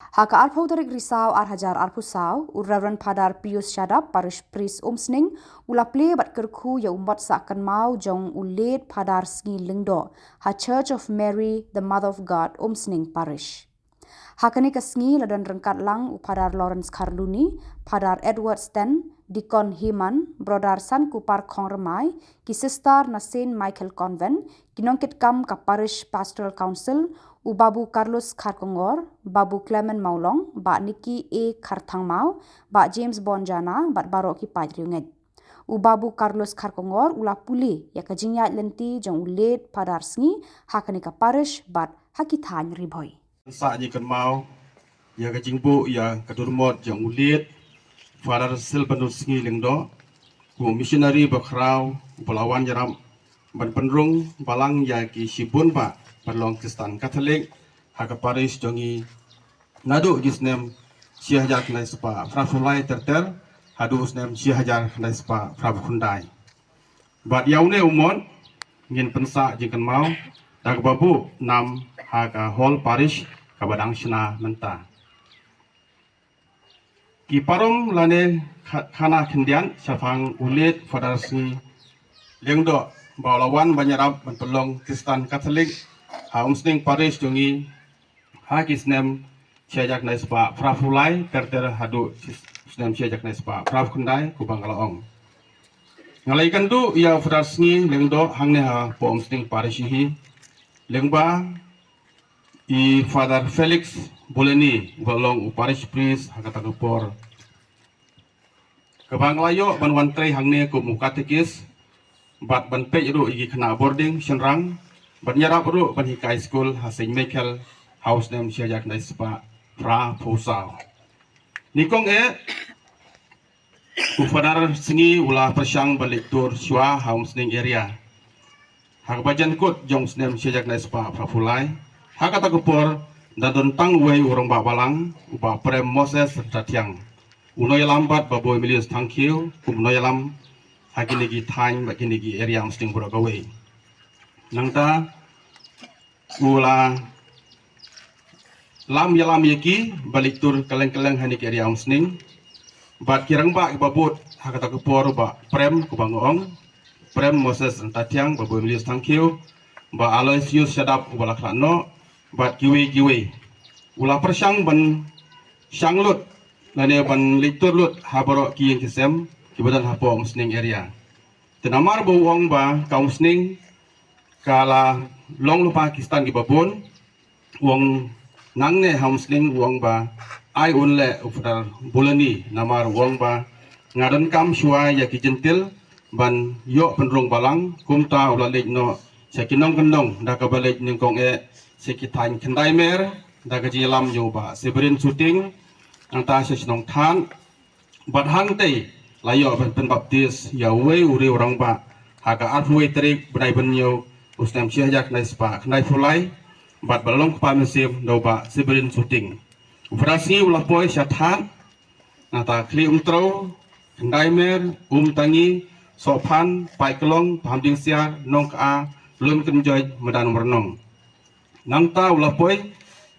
Haka arpau tarik risau hajar arpusau, Reverend Padar Pius Syadap, Parish Priest Umsning, ulaple bat kerku ya umat seakan mau jong ulet Padar Sengi Lingdo, ha Church of Mary, the Mother of God, Umsning Parish. Hakani kesngi ladan rengkat lang Padar Lawrence Carluni, Padar Edward Sten, Dikon Himan, Brodar San Kupar Khong Remai, ki Sister na Saint Michael Convent, kinongkit kam ka Parish Pastoral Council, u Babu Carlos Kharkongor, Babu Clement Maulong, ba Niki A Kharthang Mau, ba James Bonjana, bat Barok ki Pajriunget. U Babu Carlos Kharkongor ula puli ya kajinyat lenti jong ulet Padar Sengi, hakani ka Parish bat hakithan riboy. Sa je kan mau ya ka jingbu ya ka durmot jang ulit Father Silvanus Sengi Lingdo ku missionary bakrau belawan jaram ban penrung balang ya ki sibun ba perlong Kristen Katolik ha ka Parish jongi nadu gisnem sia hajar knai spa frafulai terter hadu usnem sia hajar knai spa frabundai bat yaune umon ngin pensa je kan mau dak babu nam ha ka hall Parish kabadang sina menta. Ki parom lane khana khendian safang ulit Father Sengi Lingdo balawan banyarap penpelong Kristen Katolik ha Umsning Parish jongi ha kisnem siajak nai spa frafulai terter hadu kisnem siajak nai spa frafkundai kubang kalaong. Ngalaikan tu ia Father Sengi Lingdo hangne ha po Umsning Parish hi lengba I Father Felix Boleni golong Parish Priest hakata kupor kabang layo ban wantrei hangne ku mukatekis bat ban pej ru igi kena boarding senrang ban yarap ru ban hikai school ha Saint Michael house name siajak nai spa pra posau nikong ku Father Sengi ula persyang balik tur syua ha Umsning area hak bajan kut jong snem siajak nai spa pra fulai hakata kupor dadon tangwei urang babalang upa Prem Moses Tatiang unoy lambat baboy Milius thank you unoy lam hakini gi thain bakini gi area Umsning buragawe nangta ula lam yalam yeki balik tur kaleng-kaleng hanik area Umsning bat kirang ba babut hakata kupor ba Prem kubangong Prem Moses Tatiang baboy Milius thank you ba Aloysius Syadap ubalakno bat kiwe ula persyang ban syanglut lane ban litur lut habaro ki yang kisem kibadan hapo Umsning area tenamar bawang ba ka Umsning kala long lupa Pakistan ki babon wong nangne ha Umsning wong ba ai unle ufdar bulani namar wong ba ngadan kam syua ya ki jentil ban yo penrung balang kumta ulalik no sakinong kendong da kabalik ningkong sekitan kendai mer da gaji lam joba seberin shooting anta sesinong than bat hang tei layo ben baptis ya we uri orang ba haga arfwe trik benai benyo ustam siajak nai spa kendai fulai bat balong pa mesim do ba seberin shooting operasi ulah poi syathan nata kli umtro kendai mer tangi sopan pai kelong pamding siar nong ka lum kenjoy medan mernong nangta ulah poi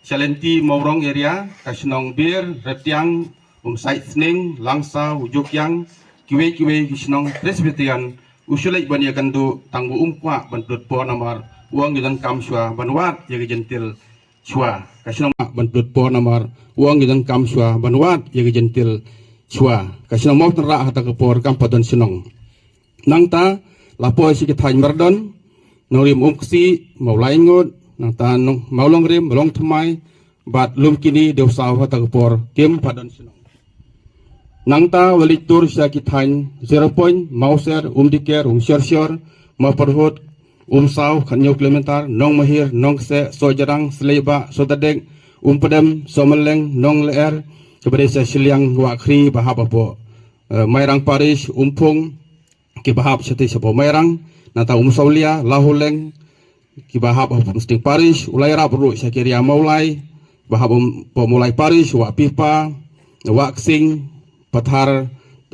Salenti Maurong area kasnong bir retiang sait sning langsa ujuk yang kiwe kisnong Presbyterian usulai bania kandu tanggu umkwa bantut po namar uang gidan kam syua banwat ya gentil syua kasnong bantut po namar uang gidan kam syua banwat ya gentil syua kasnong mau terak hata kepor kam padon sinong nangta lapoi sikit hain merdon norim umksi mau laingot nang tanong maulong rim melong thamai bat lum kini deusaw hata kupor kem padon sinong nangta walitur syakithain 0 point mauser diker syar ma perhut saw khanyo kilometer nong mahir nong se sojarang sleba sotadek pedem someleng nong leer kepada siliang wakri bahap apo mairang Parish umpung ki bahap sati sabo mairang nata saulia lahuleng kibahap Umsning Parish ulai rap ru syakiria maulai bahap pemulai Parish wa pipa waksing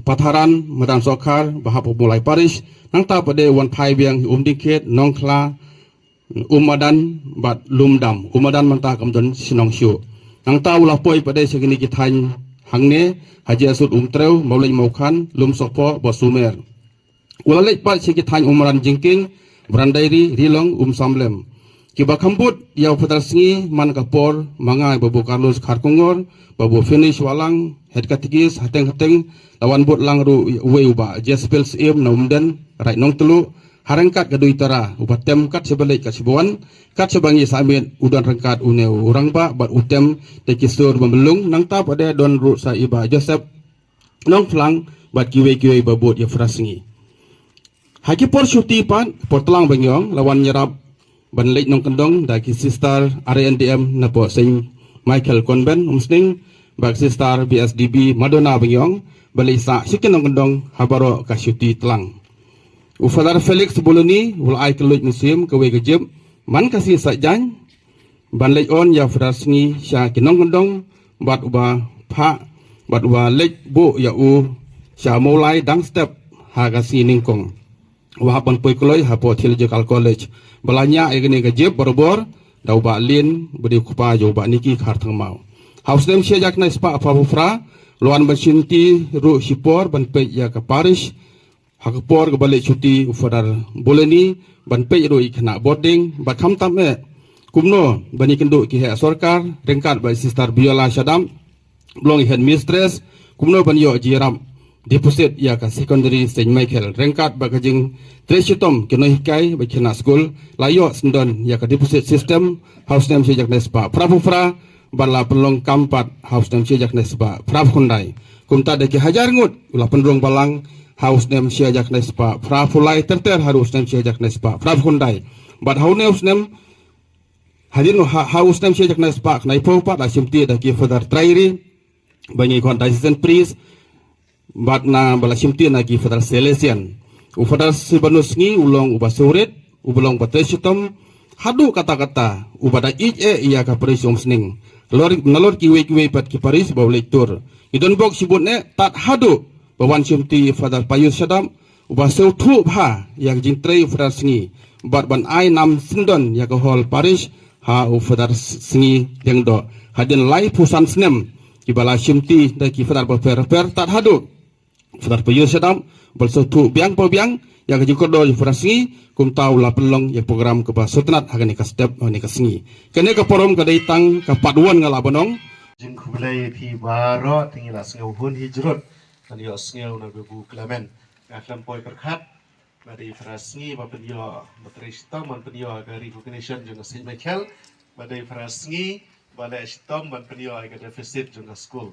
patharan medan sokar bahap pemulai Parish nang ta pade wan phai biang diket nongkla umadan bat lumdam umadan mantah kamdon sinong syu nang tahu lah poi pada segini kita hangne Haji Asud Umtreu Maulai Maukan Lum Sopo Bosumer ulalek pat kita umran jengking Brandairi Rilong Samlem kiba kambut ya Fadar Singi man kapor mangai Babu Carlos Kharkongor Babu Finish Walang head katigis hateng lawan bot langru uba Jespel Sim Naumden right nong telu harangkat kedui tara ubat tem kat sebalik kat sebuan kat sebangi samit udan rengkat uneu orang ba bat utem de kisur membelung nang ta pada don ru sa iba Joseph nong flang bat kiwe babut ya Frasingi haki por syuti pan por telang bangyong lawan nyerap ban lek nong kendong da ki sister RNDM na po Saint Michael Convent Umsning bak sister BSDB Madonna bangyong balai sa sikin nong kendong habaro ka syuti telang Ufadar Felix Boloni ulai keluj musim kewe kejep man kasih sajan ban lek on ya Fadar Singi sya kinong kendong bat uba pak bat uba lek bu ya sya mulai dang step ha kasih ningkong wahapan poi koloi hapo theological college balanya egene kejep borobor dau ba lin budi kupa jo ba niki kharthang mau house name sya jakna spa apafra luan bersinti ru sipor ban pe ya ka parish hakapor ke balik cuti ufadar boleni ban pe ro ikna boarding ba kham tam me kumno bani kenduk ki he sarkar rengkat ba sister Biola Shadam blong head mistress kumno ban yo jiram deposit ya ka secondary Saint Michael rengkat ba kajing tresitom kino hikai ba kina school layo sendon ya ka deposit system house name sejak nespa prapufra bala pelong kampat house name sejak nespa prap kundai kumta de ki hajar ngut ulah pendrong balang house name sejak nespa prafulai terter harus name sejak nespa prap kundai but house name hadin house name sejak nespa nai popa da simti da ki further trairi bangi contagion priest bat na bala simti na ki further Salesian ufadar sibanusngi ulong uba surit ubelong patesitom hadu kata-kata ubada iya ka paris umsning nalor kiwe pat ki paris bawlektur idon bok sibutne tat hadu bawan simti Fadar Payus Shadam uba seutu bha yang jintrei Fadar Singi bat ban ai nam sindon ya ka hol paris ha Fadar Singi yang do hadin lai pusan snem kibala simti da ki Fadar per tat hadu Fadar Payus Shadam bal seutu biang po biang yang jukor do Fadar Singi kum tahu la pelong ya program ke basutnat hagani ka step ni ka Singi kene ka forum ka daitang ka paduan ngala bonong jing khulai thi baro tingila sngeu hun hijrot kan yo sngeu na bebu Clement aklam poi perkhat badi Frasngi ba penyo matrista man penyo ga recognition jung Saint Michael badi Frasngi bala stom ban penyo ga deficit jung school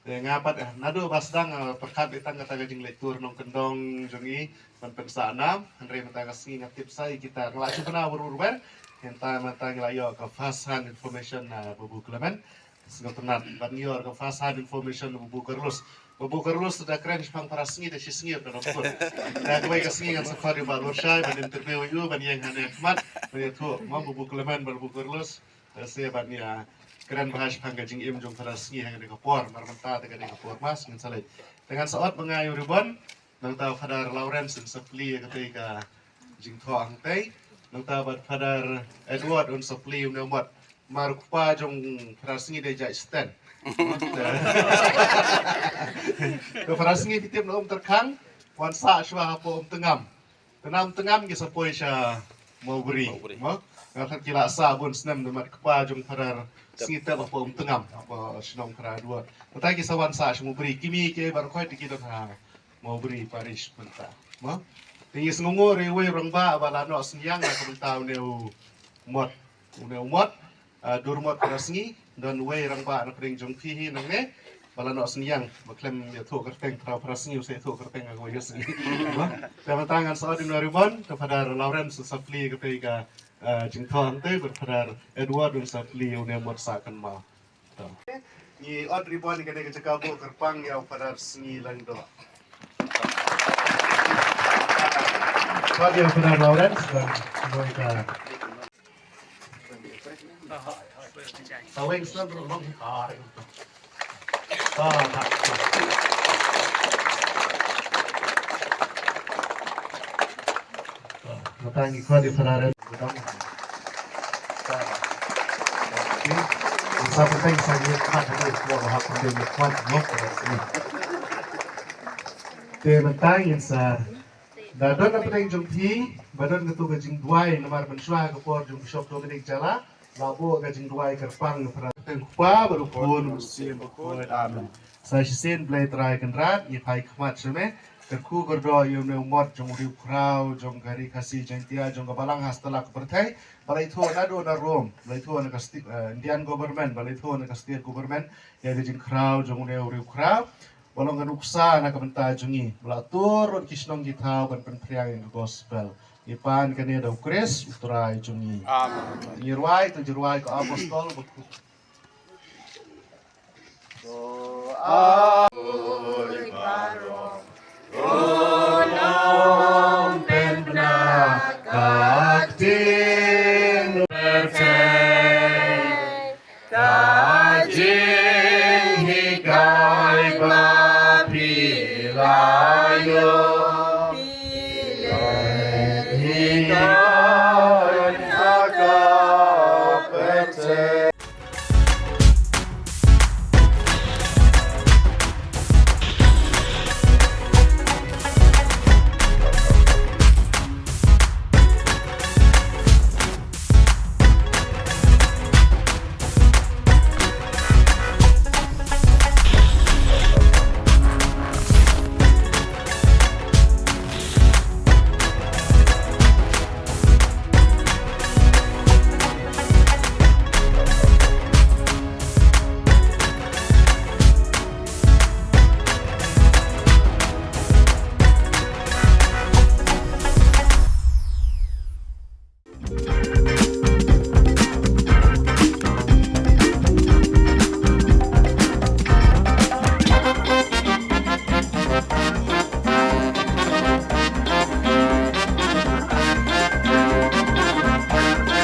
ngapat nado basdang perkhat ditang kata jing lektur nong kendong jungi ban pensa 6 andre mata Singi ngatip sai kita ngelacu kena urur-urur henta mata ngelayo ka fasan information na bebu Clement sengau tenat ban yor ka fasan information bebu Carlos Babu Carlos sudah keren pang para Singi dan si Singi pada nopur. Nah, kembali ke Singi kan safari Baru Syai, ban interview you, ban yang hanya khmat, ban itu mau Babu Clement, Babu Carlos, saya ban ya keren bahas pang gajing im jong para Singi yang ada kapor, marmenta dengan kapor mas, dengan saleh. Dengan saat mengayu ribuan, nang tahu Fadar Lawrence dan Sapli ketika jing toang teh, nang tahu Fadar Edward dan Sapli yang buat markupa jong para Singi dejak stand. Kefarasngi fitip na terkang wansa shwa hapo tengam tengam gi sapoi sha mau beri mo ngakan kila sa bun snem demat kepa jong parar singita hapo tengam apa sinong kara dua tapi gi sawan sa mau beri kimi ke bar khoi dikidon ha mau beri paris penta mo tingis ngungu rewe rangba balano siang na kabentau neu mot durmot Frasngi dan way rangba na pring jong pihi nang ne balano siang baklem ya thu kerteng Frasngi usai thu kerteng aku ya sini sama tangan saat ini ribon kepada Lawrence Sapli ketika jengkong teh kepada Edward dan Sapli udah mau sakan ma ni od ribon ni kena kecakabu kerpang ya pada Singi langdo Fadil Fadar Lawrence dan mereka Taweng sen rumong hai. Matangi ko di Fadar. Sampai saya kuat ada dua hak pendiri kuat ngok ini. Kementai insar. Dadon apa yang jumpi, badan ketua gajing duai nomor mensua kepor jum shop Dominic Jala, labo gajing duai kerpang perhatian kupa baru pun musim berkuat amin. Saya sen play try kenrat, ipai kemat seme, kerku kerdo yom ne umot jong uriu krau, jong gari kasih jentia, jong kapalang hastala kepertai, balai tu nado na Rom, balai tu na kasti Indian government, balai tu na kasti government, ya gajing krau, jong uriu krau. Walau nganuksa na kabenta jungi belatur kisnong kita ban penpriang gospel ipan kene da ukres uturai jungi amin irwai ko apostol beku so